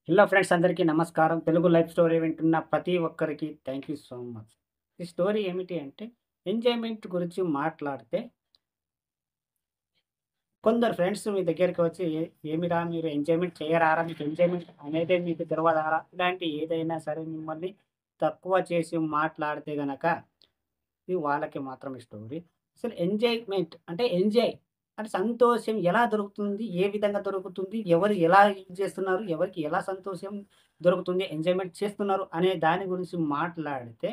Hello friends, అందరికీ నమస్కారం. Telugu life story వింటున్న ప్రతి ఒక్కరికి థ్యాంక్ యూ సో మచ్. ఈ స్టోరీ ఏమిటి అంటే, ఎంజాయ్‌మెంట్ గురించి మాట్లాడితే కొందరు ఫ్రెండ్స్ మీ దగ్గరికి వచ్చి "ఏమిరా మీరు ఎంజాయ్‌మెంట్ చేయరారా? మీకు ఎంజాయ్‌మెంట్ అనేదే మీకు తెలవదారా?" ఇలాంటి ఏదైనా సరే మిమ్మల్ని తక్కువ చేసి మాట్లాడితే గనక ఇది వాళ్ళకి మాత్రమే స్టోరీ. అసలు ఎంజాయ్‌మెంట్ అంటే అంటే సంతోషం ఎలా దొరుకుతుంది? ఏ విధంగా దొరుకుతుంది? ఎవరు ఎలా యూజ్ చేస్తున్నారు? ఎవరికి ఎలా సంతోషం దొరుకుతుంది? ఎంజాయ్‌మెంట్ చేస్తున్నారు అనే దాని గురించి మాట్లాడితే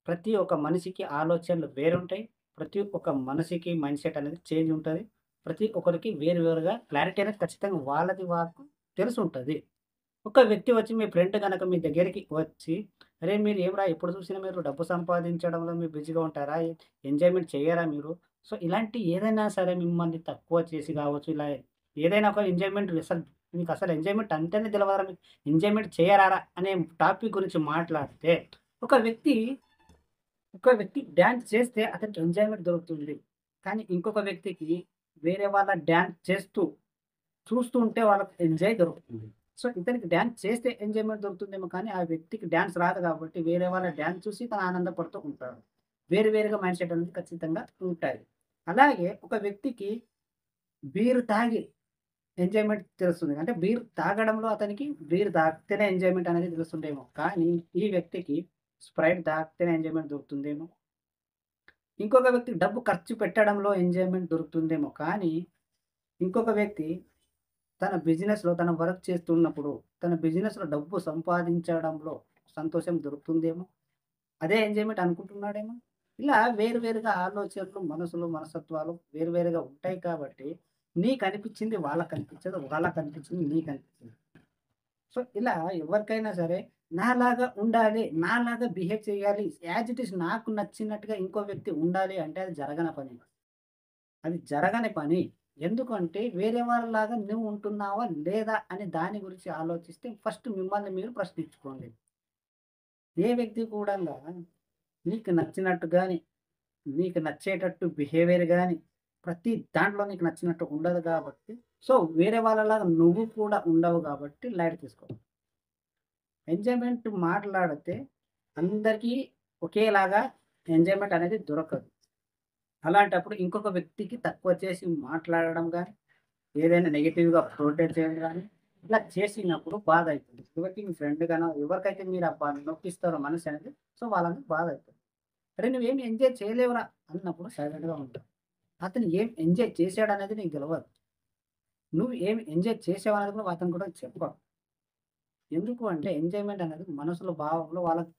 ప్రతి ఒక్క మనిషికి ఆలోచనలు వేరుంటాయి. ప్రతి ఒక్క మనిషికి మైండ్‌సెట్ అనేది చేంజ్ ఉంటది. ప్రతి ఒక్కరికి వేరు వేరుగా క్లారిటీ అనేది ఖచ్చితంగా వాళ్ళది వాళ్ళకు తెలిసుంటది. ఒక వ్యక్తి వచ్చి మీ ఫ్రెండ్ గనక మీ దగ్గరికి వచ్చి, "అరే! మీరు ఏమిరా ఎప్పుడు చూసినా మీరు డబ్బు సంపాదించడంలో మీరు బిజీగా ఉంటారా? ఎంజాయ్‌మెంట్ చెయ్యరా మీరు?" సో, ఇలాంటి ఏదైనా సరే మిమ్మల్ని తక్కువ చేసి కావచ్చు, ఇలా ఏదైనా ఒక ఎంజాయ్‌మెంట్ మీకసలు ఎంజాయ్‌మెంట్ అంటేనే తెలవదురా మీకు ఎంజాయ్‌మెంట్ చేయరారా అనే టాపిక్ గురించి మాట్లాడితే, ఒక వ్యక్తి, ఒక వ్యక్తి డాన్స్ చేస్తే అతనికి ఎంజాయ్‌మెంట్ దొరుకుతుంది. కానీ ఇంకొక వ్యక్తికి వేరే వాళ్ళ డాన్స్ చేస్తూ చూస్తూ ఉంటే వాళ్ళకి ఎంజాయ్ దొరుకుతుంది. సో, ఇతనికి డాన్స్ చేస్తే ఎంజాయ్‌మెంట్ దొరుకుతుందేమో కానీ, ఆ వ్యక్తికి డాన్స్ రాదు కాబట్టి, వేరే వాళ్ళ డాన్స్ చూసి తను ఆనందపడుతూ ఉంటాడు. వేరు వేరుగా మైండ్ సెట్ అనేది ఖచ్చితంగా ఉంటాయి. అలాగే ఒక వ్యక్తికి బీర్ తాగి ఎంజాయ్‌మెంట్ తెలుస్తుంది. అంటే బీర్ తాగడంలో అతనికి బీర్ తాగితేనే ఎంజాయ్‌మెంట్ అనేది తెలుస్తుందేమో. కానీ ఈ వ్యక్తికి స్ప్రైట్ తాగితేనే ఎంజాయ్‌మెంట్ దొరుకుతుందేమో. ఇంకొక వ్యక్తికి డబ్బు ఖర్చు పెట్టడంలో ఎంజాయ్‌మెంట్ దొరుకుతుందేమో. కానీ ఇంకొక వ్యక్తి తన వర్క్ చేస్తున్నప్పుడు, తన బిజినెస్‌లో డబ్బు సంపాదించడంలో సంతోషం దొరుకుతుందేమో! అదే ఎంజాయ్‌మెంట్ అనుకుంటున్నాడేమో! ఇలా వేరు వేరుగా ఆలోచనలు, మనస్తత్వాలు వేరు వేరుగా ఉంటాయి కాబట్టి, నీకనిపించింది వాళ్ళకనిపించదు. వాళ్ళకనిపించింది నీకనిపించదు. సో, ఇలా ఎవరికైనా సరే నాలాగా ఉండాలి, నాలాగా బిహేవ్ చేయాలి, యాజ్ ఇట్ ఈజ్ నాకు నచ్చినట్టుగా ఇంకో వ్యక్తి ఉండాలి అంటే అది జరగని పని. అది జరగని పని. ఎందుకంటే వేరే వాళ్ళలాగా నువ్వు ఉంటున్నావా? లేదా? అని దాని గురించి ఆలోచిస్తే ఫస్ట్ మిమ్మల్ని మీరు ప్రశ్నించుకోండి. ఏ వ్యక్తి కూడంగా నీకు నచ్చినట్టు గాని, నీకు నచ్చేటట్టు బిహేవియర్ గాని, ప్రతి దాంట్లో నీకు నచ్చినట్టు ఉండదు కాబట్టి, సో, వేరే వాళ్ళలాగా నువ్వు కూడా ఉండవు కాబట్టి లైట్ తీసుకో. ఎంజాయ్‌మెంట్ మాట్లాడితే అందరికీ ఒకేలాగా ఎంజాయ్‌మెంట్ అనేది దొరకదు. అలాంటప్పుడు ఇంకొక వ్యక్తికి తక్కువ చేసి మాట్లాడడం గాని, ఏదైనా నెగెటివ్‌గా ప్రొటెక్ట్ చేయడం గాని, ఇలా చేసినప్పుడు బాధయితుంది. ఎవరికి మీ ఫ్రెండ్ గానో, ఎవరికైతే మీరు నొప్పిస్తారో మనసనేది, సో, వాళ్ళకి బాధయితది. అరే! నువ్వేమి ఎంజాయ్ చేయలేవురా అన్నప్పుడు సైలెంట్‌గా ఉంటావు. అతను ఏం ఎంజాయ్ చేశాడనేది నీకు తెలవదు. నువ్వు ఏమి ఎంజాయ్ చేసావనేది కూడా అతనికి కూడా చెప్పవు. ఎందుకు అంటే ఎంజాయ్‌మెంట్ అనేది మనసులో, భావంలో వాళ్ళకి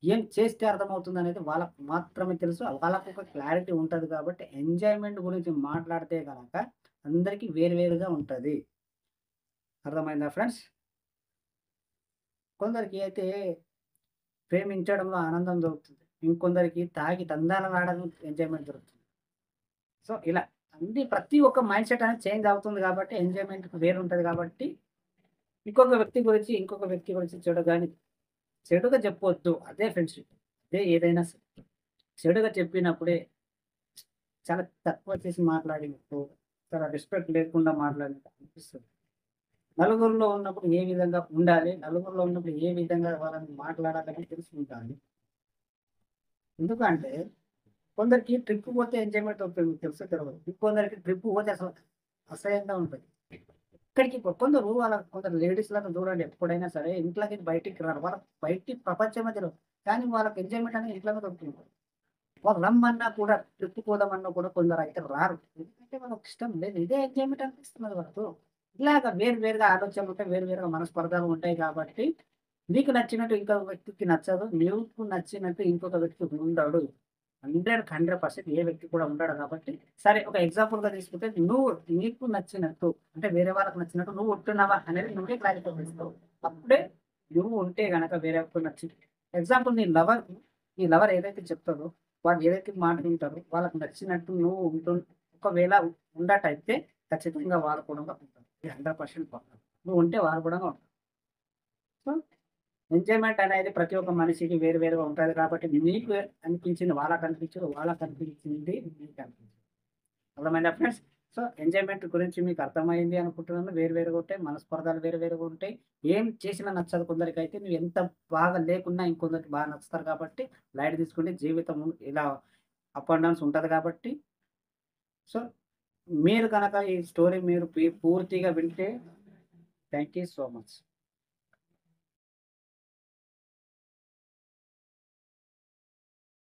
ఏం చేస్తే అర్థమవుతుందనేది వాళ్ళకి మాత్రమే తెలుసు. వాళ్ళకొక క్లారిటీ ఉంటది కాబట్టి ఎంజాయ్‌మెంట్ గురించి మాట్లాడితే గనక అందరికి వేరు వేరుగా ఉంటది. అర్థమైందా ఫ్రెండ్స్? కొందరికి అయితే ప్రేమించడంలో ఆనందం దొరుకుతుంది. ఇంకొందరికి తాగి తందనాడడం ఎంజాయ్‌మెంట్ దొరుకుతుంది. సో, ఇలా ప్రతి ఒక్క మైండ్‌సెట్ అనేది చేంజ్ అవుతుంది కాబట్టి ఎంజాయ్‌మెంట్‌కి వేరుంటది కాబట్టి ఇంకొక వ్యక్తి గురించి చెడుగా చెప్పొద్దు. అదే ఫ్రెండ్‌షిప్. అదే ఏదైనా సరే. చెడుగా చెప్పినప్పుడే చాలా తక్కువ చేసి మాట్లాడినట్టు, చాలా రెస్పెక్ట్ లేకుండా మాట్లాడినట్టు అనిపిస్తది. నలుగురిలో ఉన్నప్పుడు ఏ విధంగా ఉండాలి? నలుగురిలో ఉన్నప్పుడు ఏ విధంగా వాళ్ళని మాట్లాడాలని తెలుసుకుంటాను. ఎందుకంటే కొందరికి ట్రిప్ పోతే ఎంజాయ్‌మెంట్ అవుతది. మీకు తెలుసో తెలవదో. ఇంకొందరికి ట్రిప్ పోతే అసలు అసహ్యంగా ఉంటది. కొందరు లేడీస్‌లను చూడండి ఎప్పుడైనా సరే ఇంట్లోకి బయటికి రారు. వాళ్ళకి బయటి ప్రపంచమే తెలవదు. కానీ వాళ్ళకి ఎంజాయ్‌మెంట్ అనేది ఇంట్లోనే దొరుకుతుంది. వాళ్ళు రమ్మన్నా కూడా ట్రిప్ పోదామన్నా కూడా కొందరైతే రారు. ఎందుకంటే వాళ్ళకి ఇష్టం లేదు. ఇదే ఎంజాయ్‌మెంట్ అనిపిస్తున్నది వాళ్ళకు. ఇలాగ వేరు వేరుగా ఆలోచనలుంటాయి. వేరు వేరుగా మనస్పర్ధలు ఉంటాయి కాబట్టి, నీకు నచ్చినట్టు ఇంకొక వ్యక్తికి నచ్చదు. నీకు నచ్చినట్టు ఇంకొక వ్యక్తి ఉండడు. 100% ఏ వ్యక్తి కూడా ఉండడు కాబట్టి, సరే ఒక ఎగ్జాంపుల్‌గా తీసుకుంటే నీకు నచ్చినట్టు అంటే వేరే వాళ్ళకి నచ్చినట్టు నువ్వు ఉంటున్నావా అనేది నువ్వే క్లారిఫై చేసుకోవు. అప్పుడే నువ్వు ఉంటే గనక వేరే ఒక్కరికి నచ్చింది. ఎగ్జాంపుల్ నీ లవర్ ఏదైతే చెప్తారో, వాళ్ళు ఏదైతే మాట వింటారో వాళ్ళకి నచ్చినట్టు నువ్వు ఒకవేళ ఉన్నట్టయితే ఖచ్చితంగా వాళ్ళు కూడా ఉంటారు. ఇది 100% పక్కా. నువ్వు ఉంటే వాళ్ళు కూడా ఉంటారు. సో, ఎంజాయ్‌మెంట్ అనేది ప్రతి ఒక్క మనిషికి వేరు వేరుగా ఉంటది కాబట్టి, నీకు అనిపించింది వాళ్ళకనిపించదు. వాళ్ళకనిపించింది నీకనిపించదు. అర్థమైందా ఫ్రెండ్స్? సో, ఎంజాయ్‌మెంట్ గురించి మీకు అర్థమైంది అనుకుంటున్నాను. వేరు వేరుగా ఉంటాయి. మనస్పర్ధలు వేరు వేరుగా ఉంటాయి. ఏం చేసినా నచ్చదు కొందరికైతే. నువ్వు ఎంత బాగా లేకున్నా ఇంకొందరికి బాగా నచ్చుతారు కాబట్టి లైట్ తీసుకోండి. జీవితం ఇలా అప్ అండ్ డౌన్స్ ఉంటది కాబట్టి సో, మీరు గనక ఈ స్టోరీ మీరు పూర్తిగా వింటే థాంక్ యూ సో మచ్.